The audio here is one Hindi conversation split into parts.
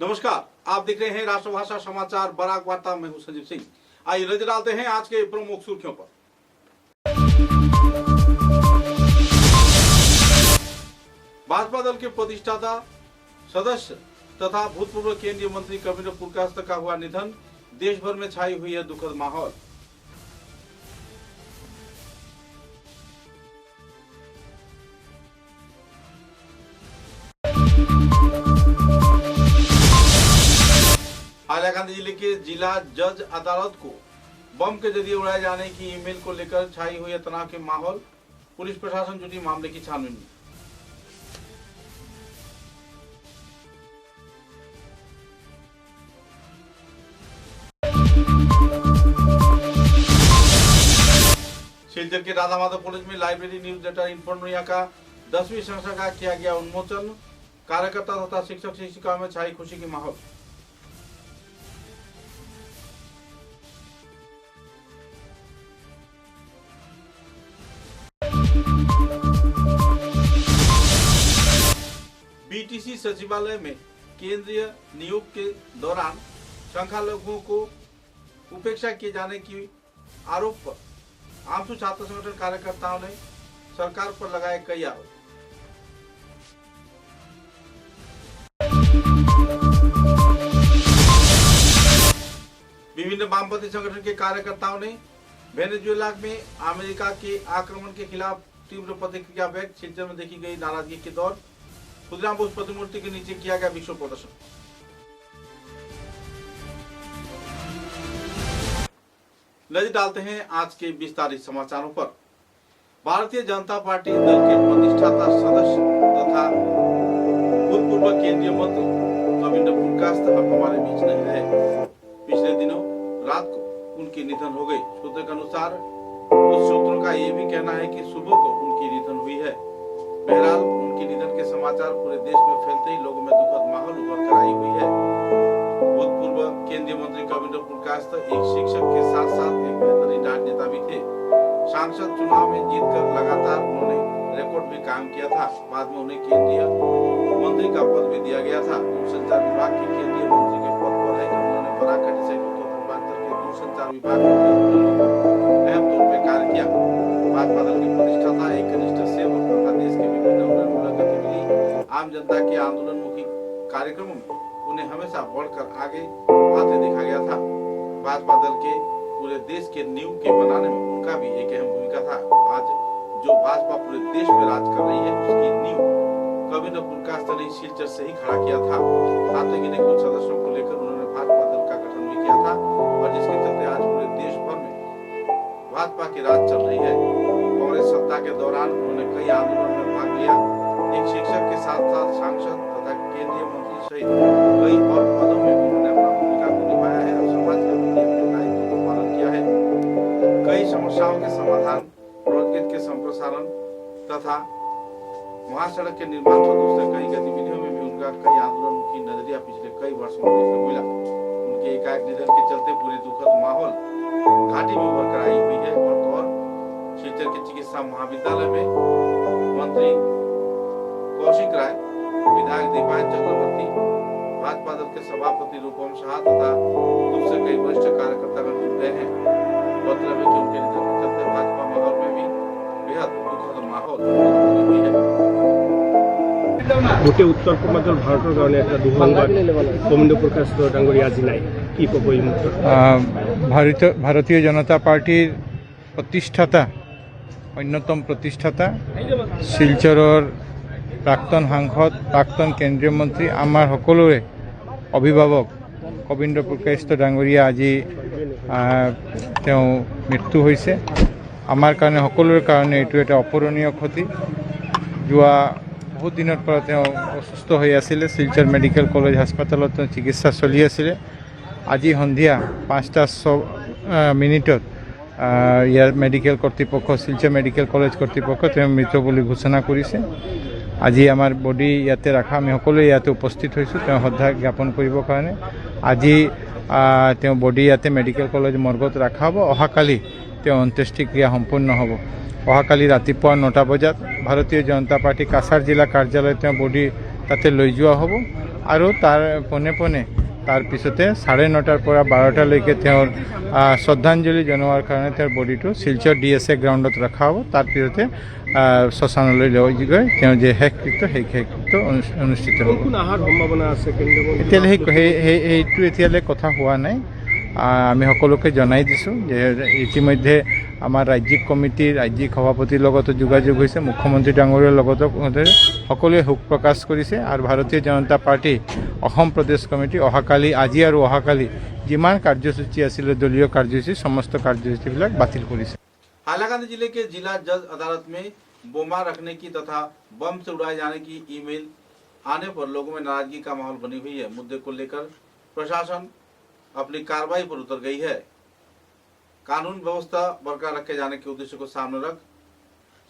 नमस्कार, आप देख रहे हैं राष्ट्रभाषा समाचार बराक वार्ता। मैं हूं संजीव सिंह। आइए नजर डालते हैं आज के प्रमुख सुर्खियों पर। भाजपा दल के प्रतिष्ठाता सदस्य तथा भूतपूर्व केंद्रीय मंत्री कविंद्र पुरकायस्थ का हुआ निधन। देश भर में छाई हुई है दुखद माहौल। हाइलाकांदी जिले के जिला जज अदालत को बम के जरिए उड़ाए जाने की ईमेल को लेकर छाई हुई है तनाव के माहौल। पुलिस प्रशासन जुटी मामले की छानबीन में। सिलचर के राधा माधव कॉलेज में लाइब्रेरी न्यूज लेटर इन्फोर्मिया का 10वीं संस्था का किया गया उन्मोचन। कार्यकर्ता तथा शिक्षक शिक्षिकाओं में छाई खुशी की माहौल। बीटीसी सचिवालय में केंद्रीय नियोग के दौरान संख्यालघुओं को उपेक्षा किए जाने की आरोप पर आमसू छात्र संगठन कार्यकर्ताओं ने सरकार पर लगाए कई आरोप। विभिन्न वामपंथी संगठन के कार्यकर्ताओं ने वेनेजुएला में अमेरिका के आक्रमण के खिलाफ तीव्र प्रतिक्रिया व्यक्त। सिलचर में देखी गई नाराजगी के दौर खुदराम बोस प्रतिमूर्ति के नीचे किया गया विक्षोभ प्रदर्शन। नजर डालते हैं आज के विस्तारित समाचारों पर। भारतीय जनता पार्टी दल के प्रतिष्ठाता सदस्य तथा भूतपूर्व केंद्रीय मंत्री कविंद्र पुरकायस्थ अब हमारे बीच नहीं रहे। पिछले दिनों रात को उनकी निधन हो गई। सूत्रों के अनुसार कुछ सूत्रों का ये भी कहना है कि सुबह को उनकी निधन हुई है। बहरहाल उनके निधन के समाचार पूरे देश में फैलते ही लोगों में दुखद माहौल उभर कर आई हुई है। भूतपूर्व केंद्रीय मंत्री कविंद्र पुरकायस्थ एक शिक्षक के साथ साथ एक बेहतरीन राजनेता भी थे। सांसद चुनाव में जीतकर लगातार उन्होंने रिकॉर्ड भी कायम किया था। बाद में उन्हें केंद्रीय मंत्री का पद भी दिया गया था। दूरसंचार विभाग के केंद्रीय मंत्री के पद पर रहकर उन्होंने बराक से उत्तर पूर्वांचल के दूरसंचार विभाग में अहम तौर पर कार्य किया। भाजपा दल की प्रतिष्ठाता एक कनिष्ठ सेवक तथा देश के विभिन्न उन्नयनमूलक गतिविधि आम जनता के आंदोलनमुखी कार्यक्रमों में उन्हें हमेशा बढ़कर आगे आते देखा गया था। भाजपा दल के पूरे देश के नींव के बनाने में उनका भी एक अहम भूमिका था। आज जो भाजपा पूरे देश में राज कर रही है उसकी नींव कविंद्र पुरकायस्थ ने सिलचर से ही खड़ा किया था। खाते गिने कुछ सदस्यों को लेकर उन्होंने भाजपा दल का गठन भी किया था और जिसके चलते आज पूरे देश भर में भाजपा की राज चल रही है। कांग्रेस सत्ता के दौरान उन्होंने कई आंदोलनों में भाग लिया। एक शिक्षक के साथ साथ सांसद तथा केंद्रीय मंत्री सहित कई और पदों में उन्होंने अपना भूमिका को निभाया है और समाज के प्रति अपने दायित्व का पालन किया है। कई समस्याओं के समाधान, रोजगार के संप्रसारण तथा महासड़क के निर्माण और दूसरे कई गतिविधियों में भी उनका कई आंदोलनमुखी नजरिया पिछले कई वर्षों में देखने को मिला। उनके एकाएक निधन के चलते पूरी दुखद माहौल घाटी में उभर कर आई हुई है। और सिलचर के चिकित्सा महाविद्यालय में मंत्री कौशिक राय, विधायक दीपायन चक्रवर्ती, भाजपा दल के सभापति रूपम शाह तथा दूसरे कई वरिष्ठ कार्यकर्तागण जुट गए हैं। मतलब है कि उनके निधन के चलते भाजपा माहौल में भी बेहद दुखद माहौल बनी हुई है। गोटे उत्तर पूर्वांचल भारतर कारण एक दुखंबाद कविंद्र पुरकायस्थ डांगरी आज नाई कि कब भारतीय जनता पार्टीर प्रतिष्ठाता अन्यतम प्रतिष्ठाता शिलचरर प्राक्तन सांसद प्राक्तन केंद्रीय मंत्री आमार सकलोरे अभिभावक कविंद्र पुरकायस्थ डांगरिया আজি मृत्यु होइसे। आमार कारणे सकलोरे कारणे एटु एटा अपरणीय क्षति। जुआ बहुत दिनर पर असुस्थ हो आसिले। सिलचर मेडिकल कॉलेज हास्पातालत चिकित्सा चलि आसिले। আজি सन्धिया 5:06 ইয়াৰ মেডিকেল কৰ্তৃপক্ষ শিলচৰ মেডিকেল কলেজ কৰ্তৃপক্ষ তেওঁ মৃত বুলি ঘোষণা কৰিছে। আজি আমাৰ বডি ইয়াতে ৰাখা, আমি সকলোৱে ইয়াতে উপস্থিত হৈছোঁ তেওঁ শ্ৰদ্ধা জ্ঞাপন কৰিবৰ কাৰণে। আজি তেওঁ বডি ইয়াতে মেডিকেল কলেজ মৰ্গত ৰখা হ'ব। অহাকালি তেওঁ অন্ত্যেষ্টিক্ৰিয়া সম্পূৰ্ণ হ'ব। অহাকালি ৰাতিপুৱা 9টা বজাত ভাৰতীয় জনতা পাৰ্টি কাছাৰ জিলা কাৰ্যালয়ত তেওঁ বডি তাতে লৈ যোৱা হ'ব আৰু তাৰ পোনে পোনে তাৰ পিছতে 9:30 পৰা 12টালৈকে তেওঁৰ শ্ৰদ্ধাঞ্জলি জনোৱাৰ কাৰণে তেওঁৰ বডিটো শিলচৰ DSA গ্ৰাউণ্ডত ৰখা হ'ব। তাৰ পিছতে শ্মশানলৈ লৈ গৈ তেওঁ যে শেষকৃত্য সেই শেষকৃত্য অনুষ্ঠিত হ'ব। কোন আহাৰ সম্ভাৱনা আছে এইটো এতিয়ালৈ কথা হোৱা নাই। আমি সকলোকে জনাই দিছোঁ যে ইতিমধ্যে আমাৰ ৰাজ্যিক কমিটিৰ ৰাজ্যিক সভাপতিৰ লগতো যোগাযোগ হৈছে, মুখ্যমন্ত্ৰী ডাঙৰীয়াৰ লগতো সকলোৱে শোক প্ৰকাশ কৰিছে। আৰু ভাৰতীয় জনতা পাৰ্টি অসম প্ৰদেশ কমিটি অহাকালি আজি আৰু অহাকালি যিমান কাৰ্যসূচী আছিলে দলীয় কাৰ্যসূচী সমস্ত কাৰ্যসূচীবিলাক বাতিল কৰিছে। हालाकांदी जिले के जिला जज अदालत में बोमा रखने की तथा बम से उड़ाए जाने की ईमेल आने पर लोगों में नाराजगी का माहौल बनी हुई है। मुद्दे को लेकर प्रशासन अपनी कार्रवाई पर उतर गई है। कानून व्यवस्था बरकरार रखे जाने के उद्देश्य को सामने रख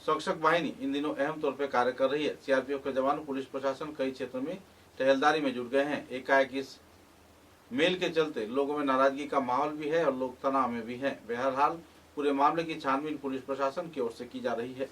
संरक्षक वाहिनी इन दिनों अहम तौर पर कार्य कर रही है। CRPF के जवान पुलिस प्रशासन कई क्षेत्रों में टहलदारी में जुट गए हैं। एकाएक इस मेल के चलते लोगों में नाराजगी का माहौल भी है और लोग तनाव में भी हैं। बहरहाल पूरे मामले की छानबीन पुलिस प्रशासन की ओर से की जा रही है।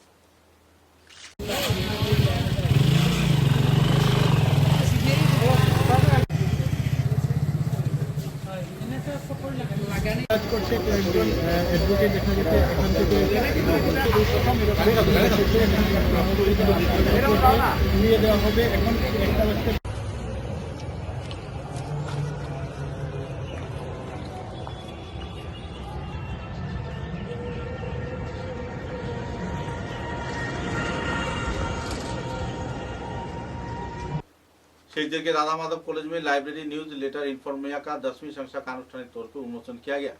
शिवचर के राधा माधव कॉलेज में लाइब्रेरी न्यूज लेटर इन्फॉर्मिया का 10वीं संख्या का आनुष्ठानिक तौर पर उन्मोचन किया गया।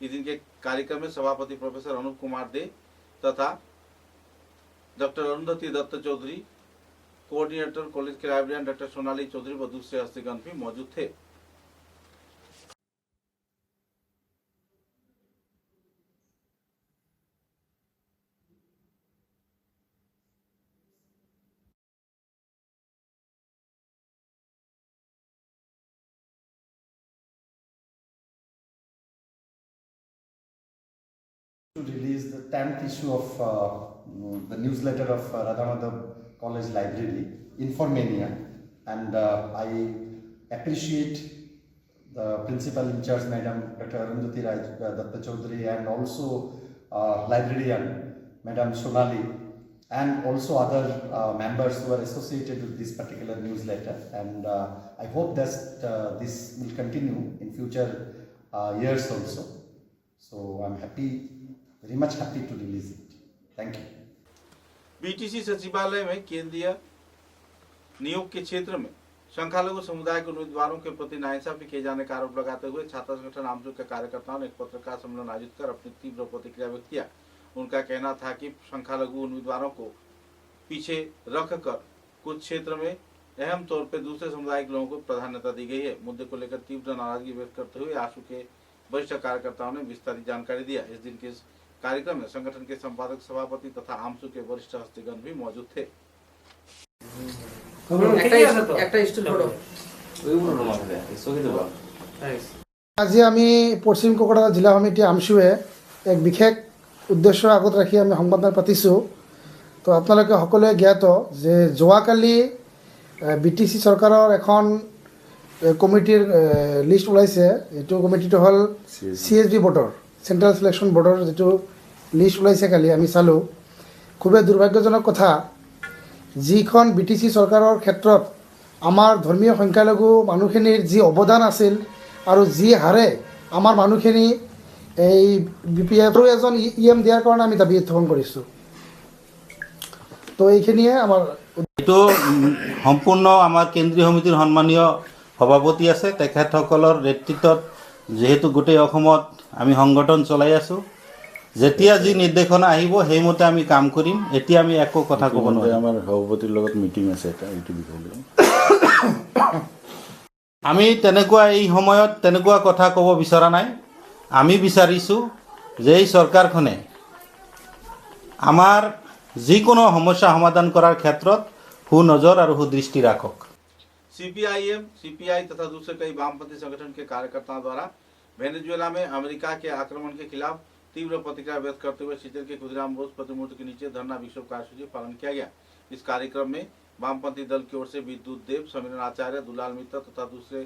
इस दिन के कार्यक्रम में सभापति प्रोफेसर अनूप कुमार दे तथा doctor Arundhati Dutt Chowdhury, coordinator college के लाइब्रेरियन डॉक्टर सोनाली चौधरी व दूसरे हस्तीगण भी मौजूद थे। To release the 10th issue of the newsletter of Radha Madhav College Library, Informania, and I appreciate the principal in charge, Madam Dr. Arundhati Datta Chaudhary, and also librarian, Madam Sonali, and also other members who are associated with this particular newsletter. And I hope that this will continue in future years also. So I'm happy. Very much happy to release it. Thank you. BTC सचिवालय में केंद्रीय नियोग के क्षेत्र में संख्यालघु समुदाय के उम्मीदवारों के प्रति नाइंसाफी किए जाने का आरोप लगाते हुए छात्र संगठन आमसू के कार्यकर्ताओं ने एक पत्रकार सम्मेलन आयोजित कर अपनी तीव्र प्रतिक्रिया व्यक्त किया। उनका कहना था कि संख्यालघु उम्मीदवारों को पीछे रखकर कुछ क्षेत्र में अहम तौर पर दूसरे समुदाय के लोगों को प्राधान्यता दी गई है। मुद्दे को लेकर तीव्र नाराजगी व्यक्त करते हुए आशू के वरिष्ठ कार्यकर्ताओं ने विस्तारित जानकारी दिया। इस दिन के कार्यक्रम में संगठन के संपादक, सभापति तथा आमसू के वरिष्ठ हस्तीगण भी मौजूद थे। আজি আমি পশ্চিম কোকৰাঝাৰ জিলা সমিতি আমচুৱে এক বিশেষ উদ্দেশ্য আগত ৰাখি আমি সংবাদমেল পাতিছোঁ। তো আপোনালোকে সকলোৱে জ্ঞাত যে যোৱাকালি BTC চৰকাৰৰ এখন কমিটিৰ লিষ্ট ওলাইছে। এইটো কমিটিটো হ'ল CSB বৰ্ডৰ, চেণ্ট্ৰেল চিলেকশ্যন বৰ্ডৰ যিটো লিষ্ট ওলাইছে কালি আমি চালোঁ। খুবেই দুৰ্ভাগ্যজনক কথা, যিখন BTC চৰকাৰৰ ক্ষেত্ৰত আমাৰ ধৰ্মীয় সংখ্যালঘু মানুহখিনিৰ যি অৱদান আছিল আৰু যি হাৰে আমাৰ মানুহখিনি এই BPF এজন EM দিয়াৰ কাৰণে আমি দাবী উত্থাপন কৰিছোঁ। তো এইখিনিয়ে আমাৰ এইটো সম্পূৰ্ণ আমাৰ কেন্দ্ৰীয় সমিতিৰ সন্মানীয় সভাপতি আছে, তেখেতসকলৰ নেতৃত্বত যেহেতু গোটেই অসমত আমি সংগঠন চলাই আছোঁ, যেতিয়া যি নিৰ্দেশনা আহিব সেইমতে আমি কাম কৰিম। এতিয়া আমি একো কথা ক'ব নোৱাৰিম। আমাৰ সভাপতিৰ লগত মিটিং আছে এটা এইটো বিষয় লৈ আমি তেনেকুৱা এই সময়ত তেনেকুৱা কথা ক'ব বিচৰা নাই। আমি বিচাৰিছোঁ যে এই চৰকাৰখনে আমাৰ যিকোনো সমস্যা সমাধান কৰাৰ ক্ষেত্ৰত সুনজৰ আৰু সুদৃষ্টি ৰাখক। CPIM, CPI तथा दूसरे कई वामपंथी संगठन के कार्यकर्ताओं द्वारा वेनेजुएला में अमेरिका के आक्रमण के खिलाफ तीव्र प्रतिक्रिया व्यक्त करते हुए शिवचर के खुदीराम बोस प्रतिमूर्ति के नीचे धरना विक्षोभ कार्यसूची पालन किया गया। इस कार्यक्रम में वामपंथी दल की ओर से विद्युत देव, समीरन आचार्य, दुलाल मित्र तथा दूसरे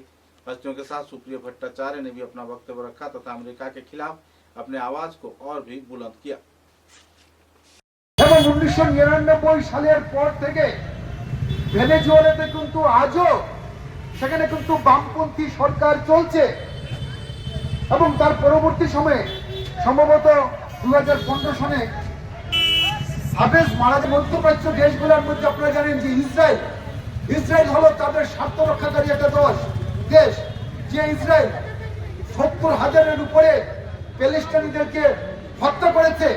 हस्तियों के साथ सुप्रिया भट्टाचार्य ने भी अपना वक्तव्य रखा तथा अमेरिका के खिलाफ अपने आवाज को और भी बुलंद किया। এবং 1999 সালের পর থেকে ভেনেজুয়েলাতে কিন্তু আজও সেখানে কিন্তু বামপন্থী সরকার চলছে এবং তার পরবর্তী সময়ে সম্ভবত 2015 সনে সাবেজ মারা মধ্যপ্রাচ্য দেশগুলোর মধ্যে আপনারা জানেন যে ইসরায়েল হলো তাদের স্বার্থ রক্ষাকারী একটা দেশ, যে ইসরায়েল 70,000-এর উপরে প্যালেস্টাইনিদেরকে হত্যা করেছে।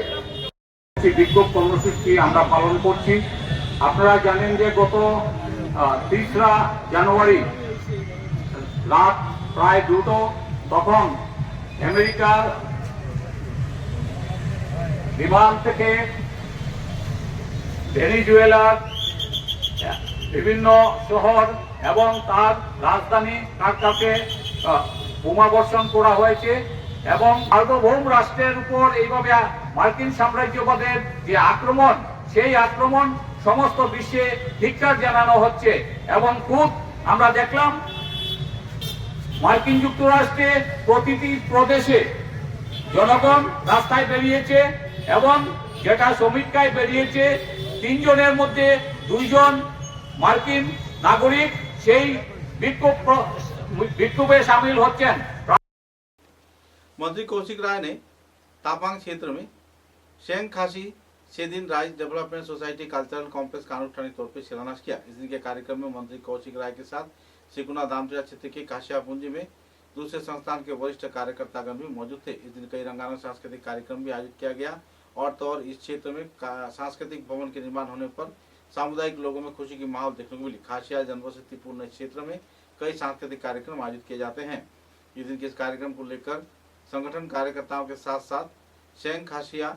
বিক্ষোভ কর্মসূচি আমরা পালন করছি। আপনারা জানেন যে গত 3রা জানুয়ারি রাত প্রায় 2টো তখন আমেরিকার বিমান থেকে ভেনেজুয়েলার বিভিন্ন শহর এবং তার রাজধানী কারকাসে বোমা বর্ষণ করা হয়েছে এবং সার্বভৌম রাষ্ট্রের উপর এইভাবে মার্কিন সাম্রাজ্যবাদের যে আক্রমণ, সেই আক্রমণ সমস্ত বিশ্বে ধিক্কার জানানো হচ্ছে এবং খুব আমরা দেখলাম মার্কিন যুক্তরাষ্ট্রে প্রতিটি প্রদেশে জনগণ রাস্তায় বেরিয়েছে এবং যেটা সমীক্ষায় বেরিয়েছে 3 জনের মধ্যে 2 জন মার্কিন নাগরিক সেই বিক্ষোভে शामिल হচ্ছেন। मंत्री कौशिक राय ने तापांग क्षेत्र में Seng Khasi Sedin rice development society cultural complex कानूठानी तौर पर शिलान्यास किया। इस दिन के कार्यक्रम में मंत्री कौशिक राय के साथ सिकुना दामचरा क्षेत्र के काशिया पूंजी में दूसरे संस्थान के वरिष्ठ कार्यकर्तागण भी मौजूद थे। इस दिन कई रंगारंग सांस्कृतिक कार्यक्रम भी आयोजित किया गया और तो और इस क्षेत्र में सांस्कृतिक भवन के निर्माण होने पर सामुदायिक लोगों में खुशी की माहौल देखने को मिली। खासिया जनबसती पूर्ण क्षेत्र में कई सांस्कृतिक कार्यक्रम आयोजित किए जाते हैं। इस दिन के इस कार्यक्रम को लेकर संगठन कार्यकर्ताओं के साथ साथ शेंग खासिया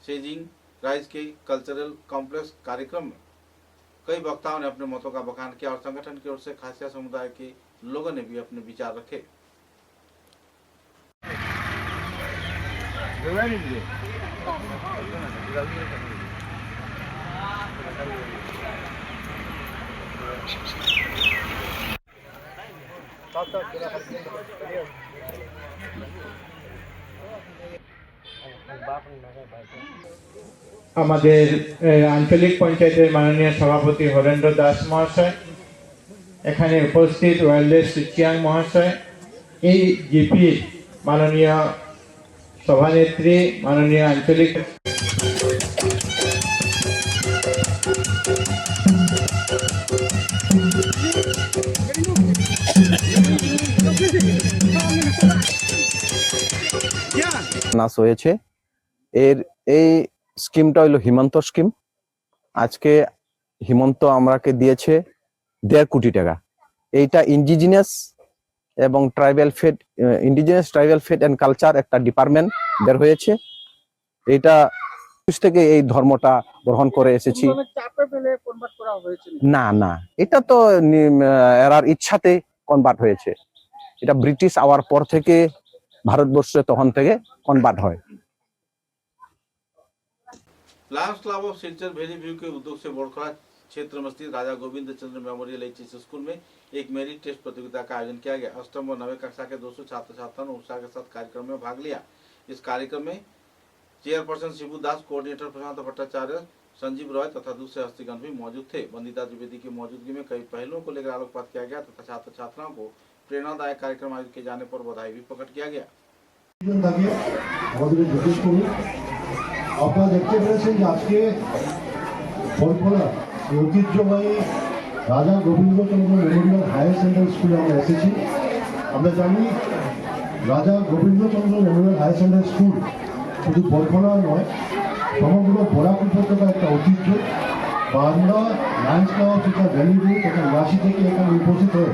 सेजिंग राइस के कल्चरल कॉम्प्लेक्स कार्यक्रम में कई वक्ताओं ने अपने मतों का बखान किया और संगठन की ओर से खासिया समुदाय के लोगों ने भी अपने विचार रखे। আমাদের আঞ্চলিক পঞ্চায়েতের মাননীয় সভাপতি হরেন্দ্র দাস মহাশয়, এখানে উপস্থিত ওয়াইল্ডলাইফ সুচিয়াং মহাশয়, এই জিপি মাননীয় সভানেত্রী, মাননীয় আঞ্চলিক নাস হয়েছে। এই স্কিমটা হলো হিমন্ত স্কিম। আজকে হিমন্ত আমাকে দিয়েছে 1.5 কোটি টাকা। এইটা ইন্ডিজিনাস এবং ট্রাইবাল ফেড এন্ড কালচার একটা ডিপার্টমেন্ট বের হয়েছে। এটা থেকে এই ধর্মটা গ্রহণ করে এসেছি। না, এটা তো এরার ইচ্ছাতে কনভার্ট হয়েছে। এটা ব্রিটিশ আওয়ার পর থেকে ভারতবর্ষে তখন থেকে কনভার্ট হয়। Lions club of Silchar very view के उद्योग से बोड़खड़ा क्षेत्र में स्थित राजा गोविंद चंद्र मेमोरियल एचएस स्कूल में एक मेरिट टेस्ट प्रतियोगिता का आयोजन किया गया। अष्टम व नवे कक्षा के 200 छात्र छात्राओं ने उत्साह के साथ कार्यक्रम में भाग लिया। इस कार्यक्रम में चेयरपर्सन शिबू दास, कोऑर्डिनेटर प्रशांत भट्टाचार्य, संजीव रॉय तथा दूसरे हस्तीगण भी मौजूद थे। वंदिता द्विवेदी की मौजूदगी में कई पहलुओं को लेकर आलोकपात किया गया तथा छात्र छात्राओं को प्रेरणादायक कार्यक्रम आयोजित किए जाने पर बधाई भी प्रकट किया गया। আপনারা দেখতে পেরেছেন যে আজকে বরখোলা ঐতিহ্যবাহী রাজা গোবিন্দচন্দ্র মেমোরিয়াল হায়ার সেকেন্ডারি স্কুলে আমরা এসেছি। আমরা জানি Raja Gobindachandra memorial higher secondary school শুধু বরখোলা নয়, সমগ্র বরাক উপত্যকার একটা ঐতিহ্য। বা আমরা Lions Club of Silchar valley view তথা রাশি থেকে এখানে উপস্থিত হয়ে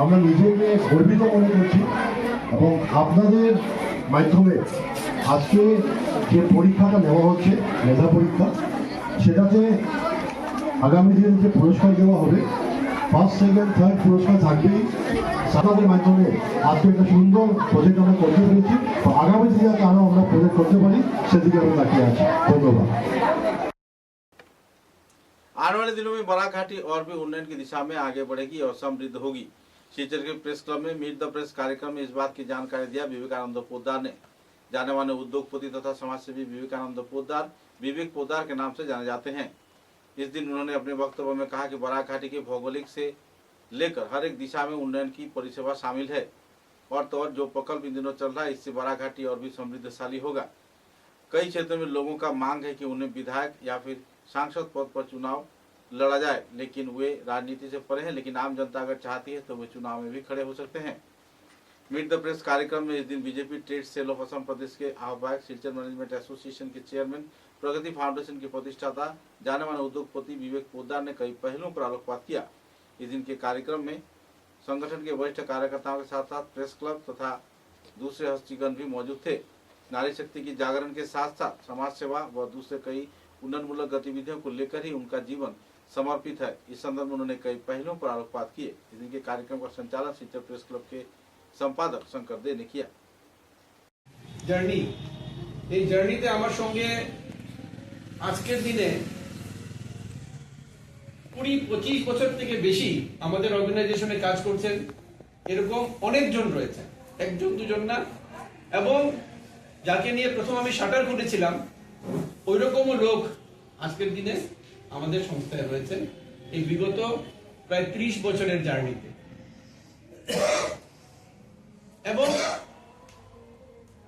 আমরা নিজেকে গর্বিত মনে করছি এবং আপনাদের মাধ্যমে আজকে যে পরীক্ষাটা নেওয়া হচ্ছে মেধা পরীক্ষা, সেটাতে আগামী দিনে যে পুরস্কার দেওয়া হবে, ফার্স্ট সেকেন্ড থার্ড পুরস্কার থাকবেই। আপনাদের মাধ্যমে আজকে একটা সুন্দর প্রজেক্ট আমরা করতে পেরেছি। তো আগামী দিনে যাতে আরও আমরা প্রজেক্ট করতে পারি সেদিকে আমরা তাকিয়ে আছি। ধন্যবাদ। आने वाले दिनों में बराघाटी और भी उन्नयन की दिशा में आगे बढ़ेगी और समृद्ध होगी। शिवचर के प्रेस क्लब में मीट द प्रेस कार्यक्रम में इस बात की जानकारी दिया विवेकानंद पोद्दार ने। जाने माने उद्योगपति तथा समाजसेवी विवेकानंद पोद्दार विवेक पोद्दार के नाम से जाने जाते हैं। इस दिन उन्होंने अपने वक्तव्य में कहा कि बराघाटी के भौगोलिक से लेकर हर एक दिशा में उन्नयन की परिसेवा शामिल है और तो और जो प्रकल्प इन दिनों चल रहा है इससे बराघाटी और भी समृद्धशाली होगा। कई क्षेत्रों में लोगों का मांग है कि उन्हें विधायक या फिर सांसद पद पर चुनाव लड़ा जाए, लेकिन वे राजनीति से परे हैं। लेकिन आम जनता अगर चाहती है तो वे चुनाव में भी खड़े हो सकते हैं। मीट द प्रेस कार्यक्रम में इस दिन BJP trade cell of Assam प्रदेश के आह्वायक, सिलचर मैनेजमेंट एसोसिएशन के चेयरमैन, प्रगति फाउंडेशन के प्रतिष्ठाता, जाने माने उद्योगपति विवेक पोद्दार ने कई पहलुओं पर आलोकपात किया। इस दिन के कार्यक्रम में संगठन के वरिष्ठ कार्यकर्ताओं के साथ साथ प्रेस क्लब तथा दूसरे हस्तीगण भी मौजूद थे। नारी शक्ति की जागरण के साथ साथ समाज सेवा व दूसरे कई उन्नयनमूलक गतिविधियों को लेकर ही उनका जीवन समर्पित है। इस संदर्भ में उन्होंने कई पहलुओं पर आलोकपात किए। इस दिन के कार्यक्रम का संचालन शिवचर प्रेस क्लब के संपादक शंकर दे ने किया। জার্নি এই জার্নিতে আমার সঙ্গে আজকের দিনে 20-25 বছর থেকে বেশি আমাদের অর্গানাইজেশনে কাজ করছেন এরকম অনেকজন রয়েছে, একজন দুজন না। এবং যাকে নিয়ে প্রথম আমি শাটার করেছিলাম ওই রকমও লোক আজকের দিনে আমাদের সংস্থায় রয়েছেন এই বিগত প্রায় 30 বছরের জার্নিতে। এবং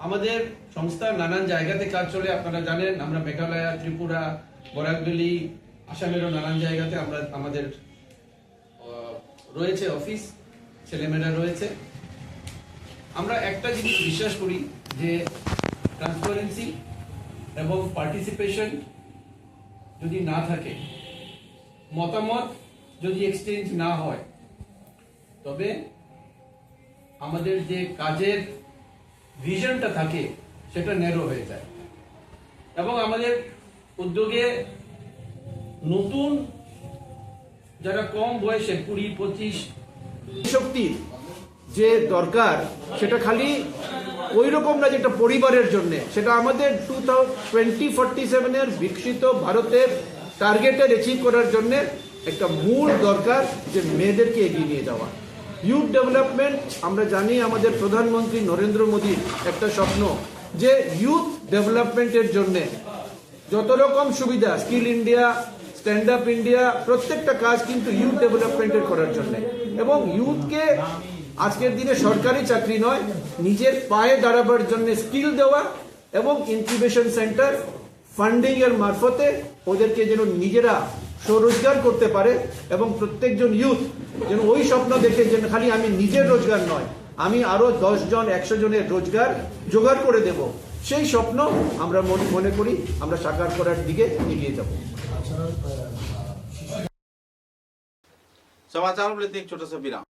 আমাদের সংস্থার নানান জায়গাতে কাজ চলে, আপনারা জানেন আমরা মেঘালয়, ত্রিপুরা, বরাকভ্যালি, আসামেরও নানান জায়গাতে আমরা আমাদের রয়েছে অফিস, ছেলেমেয়েরা রয়েছে। আমরা একটা জিনিস বিশ্বাস করি যে ট্রান্সপারেন্সি এবং পার্টিসিপেশন যদি না থাকে, মতামত যদি এক্সচেঞ্জ না হয়, তবে আমাদের যে কাজের ভিশনটা থাকে সেটা ন্যারো হয়ে যায়। এবং আমাদের উদ্যোগে নতুন যারা কম বয়সে 20-25 শক্তির যে দরকার সেটা খালি ওই রকম না যেটা পরিবারের জন্য, সেটা আমাদের 2047 এর বিকশিত ভারতের টার্গেটের অ্যাচিভ করার জন্য একটা মূল দরকার যে মেয়েদেরকে এগিয়ে নিয়ে যাওয়া। ইউথ ডেভেলপমেন্ট, আমরা জানি আমাদের প্রধানমন্ত্রী নরেন্দ্র মোদীর একটা স্বপ্ন যে ইউথ ডেভেলপমেন্টের জন্য যত রকম সুবিধা, skill India, stand up India, প্রত্যেকটা কাজ কিন্তু ইউথ ডেভেলপমেন্টের করার জন্য। এবং ইউথকে আজকের দিনে সরকারি চাকরি নয়, নিজের পায়ে দাঁড়াবার জন্য স্কিল দেওয়া এবং ইনকিউবেশন সেন্টার ফান্ডিং এর মারফতে ওদেরকে যেন নিজেরা স্বরোজগার করতে পারে এবং প্রত্যেকজন ইউথ যেন ওই স্বপ্ন দেখে যে খালি আমি নিজের রোজগার নয়, আমি আরো 10 জন 100 জনের রোজগার জোগাড় করে দেব, সেই স্বপ্ন আমরা মনে করি আমরা সাকার করার দিকে এগিয়ে যাব। समाचारों में लेते एक छोटा सा विराम।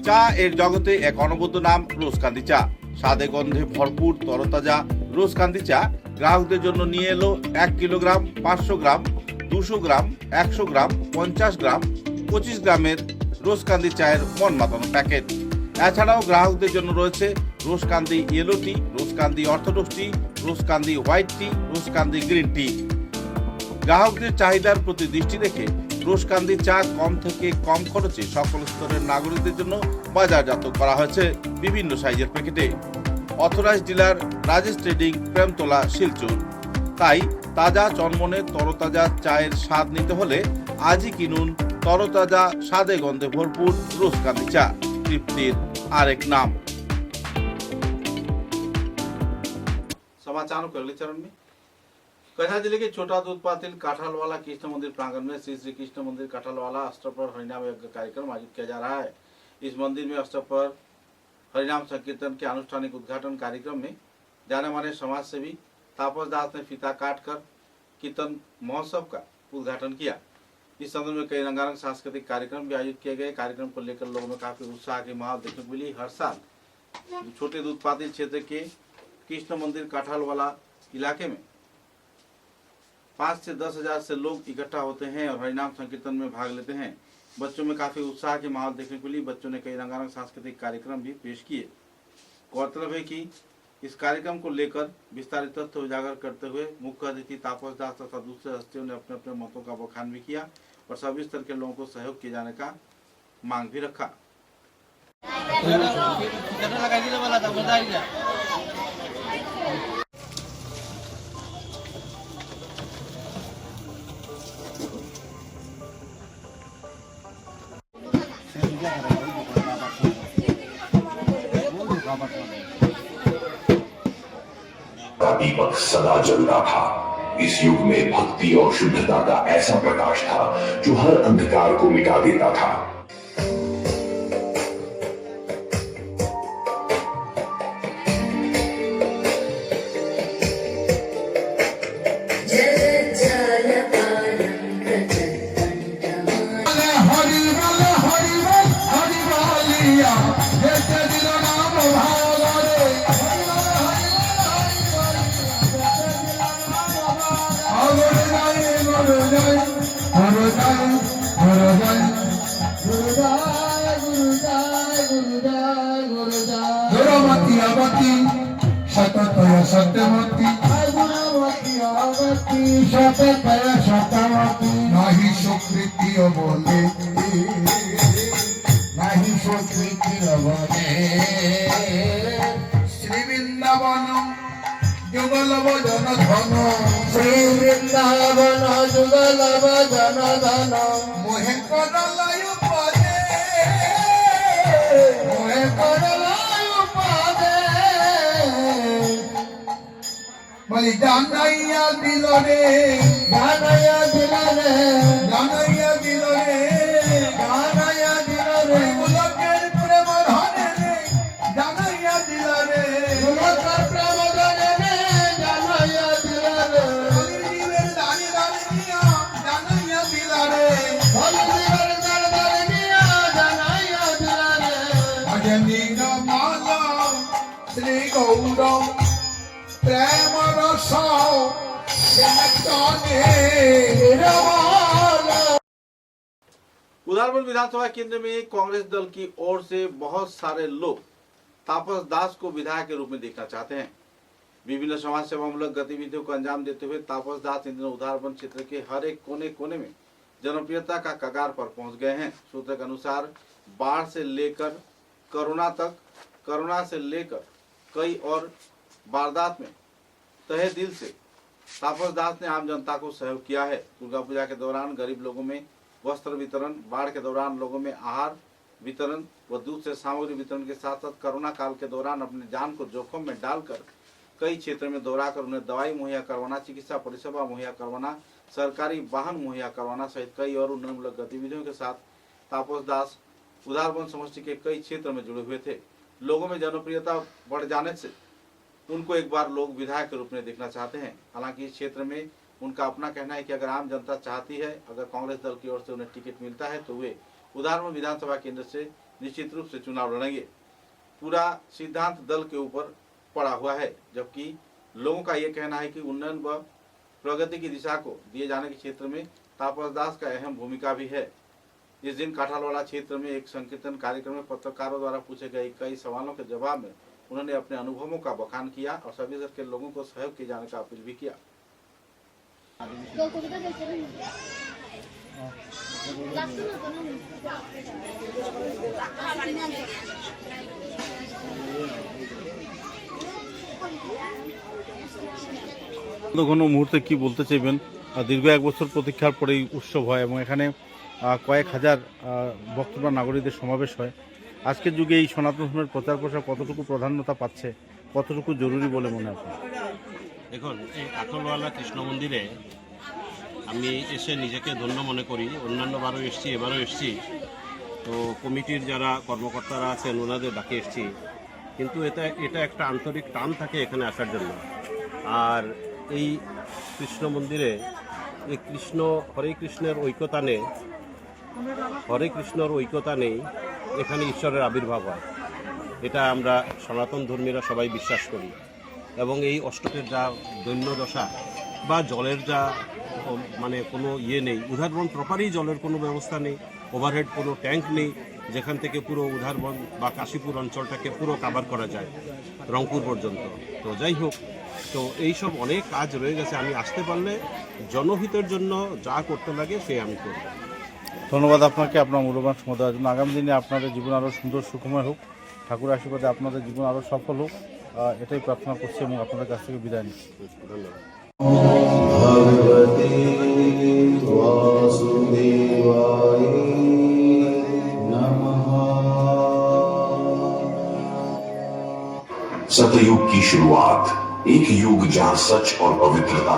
চা এর জগতে এক অনবদ্য নাম রোজকান্দি চা। স্বাদে গন্ধে ভরপুর তরতাজা রোজকান্দি চা গ্রাহকদের জন্য নিয়ে এলো 1 কিলোগ্রাম, 500 গ্রাম, 200 গ্রাম, 100 গ্রাম, 50 গ্রাম, 25 গ্রামের রোজকান্দি চায়ের মন মাতানো প্যাকেট। এছাড়াও গ্রাহকদের জন্য রয়েছে রোজকান্দি ইয়েলো টি, রোজকান্দি অর্থোডক্স টি, রোজকান্দি হোয়াইট টি, রোজকান্দি গ্রিন টি। গ্রাহকদের চাহিদার প্রতি দৃষ্টি রেখে রোজকান্দি চা কম থেকে কম খরচে সকল স্তরের নাগরিকদের জন্য বাজারজাত করা হয়েছে বিভিন্ন সাইজের প্যাকেটে। Authorised dealer Rajesh trading, Premtala, Silchar. তাই তাজা চনমনে তরতাজা চায়ের স্বাদ নিতে হলে আজই কিনুন তরতাজা স্বাদে গন্ধে ভরপুর রোজকান্দি চা, তৃপ্তির আরেক नाम। समाचारों के अगले चरण में कछार जिले के छोटा दूध पातिल काठालवाला कृष्ण मंदिर प्रांगण में श्री श्री कृष्ण मंदिर काठालवाला अष्टपर हरिनाम यज्ञ कार्यक्रम आयोजित किया जा रहा है। इस मंदिर में अष्टपर हरिनाम संकीर्तन के आनुष्ठानिक उद्घाटन कार्यक्रम में जाने माने समाज सेवी तापस दास ने फीता काट कर कीर्तन महोत्सव का उद्घाटन किया। इस संदर्भ में कई रंगारंग सांस्कृतिक कार्यक्रम भी आयोजित किए गए। कार्यक्रम को लेकर लोगों में काफी उत्साह की माहौल देखने को मिली। हर साल छोटे दूध पातिल क्षेत्र के कृष्ण मंदिर काठालवाला इलाके में 5 से 10 हजार से लोग इकट्ठा होते हैं और हरिनाम संकीर्तन में भाग लेते हैं। बच्चों में काफी उत्साह की माहौल देखने को मिली। बच्चों ने कई रंगारंग सांस्कृतिक कार्यक्रम भी पेश किए। गौरतलब है कि इस कार्यक्रम को लेकर विस्तारित तथ्य उजागर करते हुए मुख्य अतिथि तापस दास तथा दूसरे हस्तियों ने अपने अपने मतों का बखान भी किया और सभी स्तर के लोगों को सहयोग किए जाने का मांग भी रखा। का दीपक सदा जल रहा था। इस युग में भक्ति और शुद्धता का ऐसा प्रकाश था जो हर अंधकार को मिटा देता था। नाही স্বীকৃতি বলে नाही স্বীকৃতি বলে শ্রী বৃন্দাবন যুগলব জন ধন শ্রী বৃন্দাবন যুগলব জন ধন মোহে করলায় পদে মোহে করলায় পদে বলি জানাইয়া দিল রে জানাইয়া দিল রে জানাইয়া দিল রে জানাইয়া দিল রে মুলকের প্রেম ধনে রে জানাইয়া দিল রে মুলকের প্রেম ধনে রে জানাইয়া দিল রে হরিজীবের দানি দানি নিয়া জানাইয়া দিল রে হরিজীবের দানি দানি নিয়া জানাইয়া দিল রে আগে নীলমালা শ্রী গৌরব प्रेम रसो उदारबंद विधानसभा केंद्र में कांग्रेस दल की ओर से बहुत सारे लोग तापस दास को विधायक के रूप में देखना चाहते हैं। विभिन्न समाज सेवामूलक गतिविधियों को अंजाम देते हुए तापस दास इन दिनों उदारबंद क्षेत्र के हर एक कोने कोने में जनप्रियता का कगार पर पहुंच गए हैं। सूत्र के अनुसार बाढ़ से लेकर कोरोना से लेकर कई और वारदात में तहे दिल से तापस दास ने आम जनता को सहयोग किया है। दुर्गा पूजा के दौरान गरीब लोगों में वस्त्र वितरण, बाढ़ के दौरान लोगों में आहार वितरण व दूध से सामग्री वितरण के साथ साथ कोरोना काल के दौरान अपनी जान को जोखिम में डालकर कई क्षेत्र में दौड़ाकर उन्हें दवाई मुहैया करवाना, चिकित्सा परिसेवा मुहैया करवाना, सरकारी वाहन मुहैया करवाना सहित कई और उन्नयनमूलक गतिविधियों के साथ तापस दास उदारबंद समष्टि के कई क्षेत्र में जुड़े हुए थे। लोगों में जनप्रियता बढ़ जाने से उनको एक बार लोग विधायक के रूप में देखना चाहते हैं। हालांकि इस क्षेत्र में उनका अपना कहना है कि अगर आम जनता चाहती है, अगर कांग्रेस दल की ओर से उन्हें टिकट मिलता है तो वे उदारबंद विधानसभा केंद्र से निश्चित रूप से चुनाव लड़ेंगे। पूरा सिद्धांत दल के ऊपर पड़ा हुआ है, जबकि लोगों का ये कहना है कि उन्नयन व प्रगति की दिशा को दिए जाने के क्षेत्र में तापस दास का अहम भूमिका भी है। इस दिन काठालवाड़ा क्षेत्र में एक संकीर्तन कार्यक्रम में पत्रकारों द्वारा पूछे गए कई सवालों के जवाब में उन्होंने अपने अनुभवों का बखान किया और सभी स्तर के लोगों को सहयोग किए जाने का अपील भी किया। কোনো মুহূর্তে কি বলতে চাইবেন? দীর্ঘ এক বছর প্রতীক্ষার পরেই উৎসব হয় এবং এখানে কয়েক হাজার বক্তব্য নাগরিকদের সমাবেশ হয়। আজকের যুগে এই সনাতন ধর্মের প্রচার প্রসার কতটুকু প্রাধান্যতা পাচ্ছে, কতটুকু জরুরি বলে মনে হয়? দেখুন, এই কাঠলওয়ালা কৃষ্ণ মন্দিরে আমি এসে নিজেকে ধন্য মনে করি। অন্যান্যবারও এসেছি, এবারও এসেছি। তো কমিটির যারা কর্মকর্তারা আছেন ওনাদের ডাকে এসেছি, কিন্তু এটা একটা আন্তরিক টান থাকে এখানে আসার জন্য। আর এই কৃষ্ণ মন্দিরে এই হরে কৃষ্ণের ঐক্যতা নেই, এখানে ঈশ্বরের আবির্ভাব হয়। এটা আমরা সনাতন ধর্মীরা সবাই বিশ্বাস করি। এবং এই অষ্টকের যা দৈন্যদশা বা জলের যা মানে কোনো ইয়ে নেই, উদাহরণ প্রপারই জলের কোনো ব্যবস্থা নেই, ওভারহেড কোনো ট্যাঙ্ক নেই, যেখান থেকে পুরো উধারবন বা কাশীপুর অঞ্চলটাকে পুরো কাভার করা যায় রংপুর পর্যন্ত। তো যাই হোক, তো এইসব অনেক কাজ রয়ে গেছে, আমি আসতে পারলে জনহিতের জন্য যা করতে লাগে সে আমি করব। ধন্যবাদ আপনাকে আপনার মূল্যবান সময় দেওয়ার জন্য। আগামী দিনে আপনাদের জীবন আরও সুন্দর সুখময় হোক, ঠাকুর আশীর্বাদে আপনাদের জীবন আরও সফল হোক, এটাই প্রার্থনা করছি এবং আপনাদের কাছ থেকে বিদায় নিচ্ছি। ধন্যবাদ। भगवते वासुदेवाय नमः। सतयुग की शुरुआत, एक युग जहां सच और पवित्रता।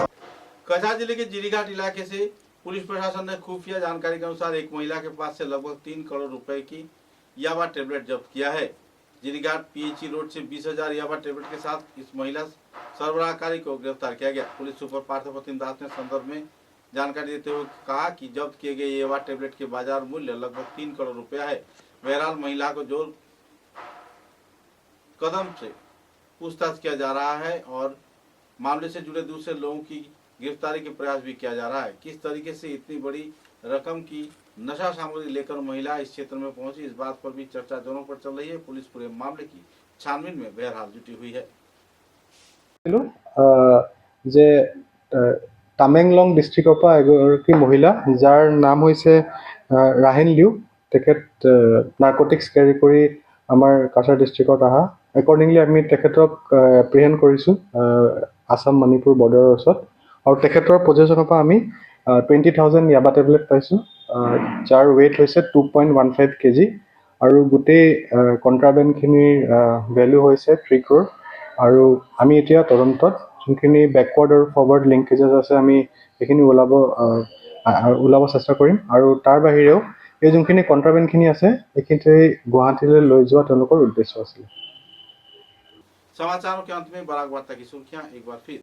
कछार जिले के जिरीघाट इलाके से पुलिस प्रशासन ने खुफिया जानकारी के अनुसार एक महिला के पास से लगभग 3 करोड़ रुपए की याबा टेबलेट जब्त किया है। जिरीघाट पीएचई रोड से 20,000 याबा टेबलेट के साथ इस महिला सरबराहकारी को गिरफ्तार किया गया। पुलिस सुपर पार्थप्रतिम दास ने संदर्भ में जानकारी देते हुए कहा कि जब्त किए गए याबा टेबलेट के बाजार मूल्य लगभग 3 करोड़ रुपया है। बहरहाल महिला को जोर कदम से पूछताछ किया जा रहा है और मामले से जुड़े दूसरे लोगों की गिरफ्तारी के प्रयास भी किया जा रहा है। किस तरीके से इतनी बड़ी रकम की नशा सामग्री लेकर महिला इस क्षेत्र में पहुंची, इस बात पर भी चर्चा जोरों पर चल रही है। पुलिस पूरे मामले की छानबीन में बहरहाल जुटी हुई है। যে টামেংলং ডিষ্ট্ৰিক্টৰ পৰা এগৰাকী মহিলা যাৰ নাম হৈছে ৰাহেন লিউ, তেখেত নাৰ্কটিক্স কেৰি কৰি আমাৰ কাছাৰ ডিষ্ট্ৰিক্টত অহা। একৰ্ডিংলি আমি তেখেতক এপ্ৰিহেণ্ড কৰিছোঁ আসাম মণিপুৰ বৰ্ডাৰৰ ওচৰত, আৰু তেখেতৰ পজিশ্যনৰ পৰা আমি 20,000 ইয়াবা টেবলেট পাইছোঁ, যাৰ ৱেইট হৈছে 2.15 kg, আৰু গোটেই কণ্ট্ৰাবেণ্ডখিনিৰ ভেলু হৈছে 3 crore। আৰু আমি এতিয়া তদন্তত যোনখিনি বেকৱাৰ্ড আৰু ফৰৱাৰ্ড লিংকেজেছ আছে আমি সেইখিনি ওলাব চেষ্টা কৰিম। আৰু তাৰ বাহিৰেও এই যোনখিনি কণ্ট্ৰাবেণ্ডখিনি আছে এইখিনি গুৱাহাটীলৈ লৈ যোৱা তেওঁলোকৰ উদ্দেশ্য আছিলে। समाचारों के अंत में बराक वार्ता की सुर्खियां एक बार फिर।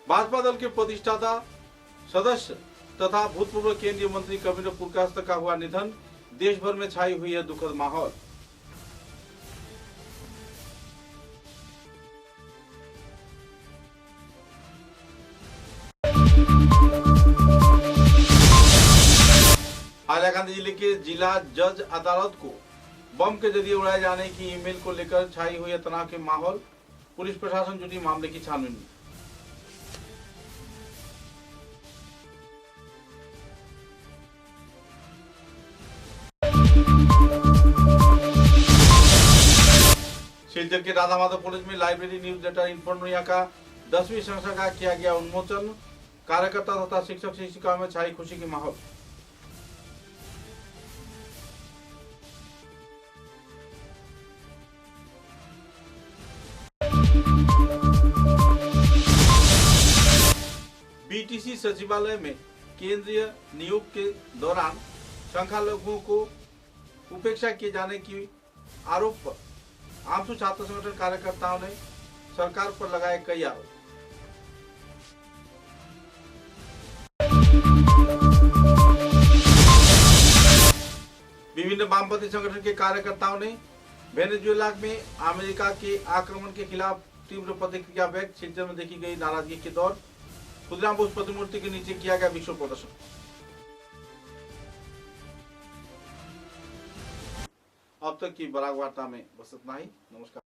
भाजपा दल के प्रतिष्ठाता सदस्य तथा भूतपूर्व केंद्रीय मंत्री कबीर पुरकायस्थ का हुआ निधन, देश भर में छाई हुई है दुखद माहौल। हाईलाकांदी जिले के जिला जज अदालत को बम के जरिए उड़ाए जाने की ईमेल को लेकर छाई हुई है तनाव के माहौल। पुलिस प्रशासन जुटी मामले की छानबीन में। सिलचर के राधा माधव कॉलेज में लाइब्रेरी न्यूज लेटर इन्फोर्मिया का 10वीं संख्या का किया गया उन्मोचन। कार्यकर्ता तथा शिक्षक शिक्षिकाओं में छाई खुशी की माहौल। बीटीसी सचिवालय में केंद्रीय नियोग के दौरान संख्यालघुओं को उपेक्षा किए जाने की आरोप पर आमसू छात्र संगठन कार्यकर्ताओं ने सरकार पर लगाए कई आरोप। विभिन्न वामपंथी संगठन के कार्यकर्ताओं ने वेनेजुएला में अमेरिका के आक्रमण के खिलाफ तीव्र प्रतिक्रिया व्यक्त। सिलचर में देखी गई नाराजगी के दौर खुदराम बोस प्रतिमूर्ति के नीचे किया गया विक्षोभ प्रदर्शन। अब तक की बराक वार्ता में बस इतना ही। नमस्कार।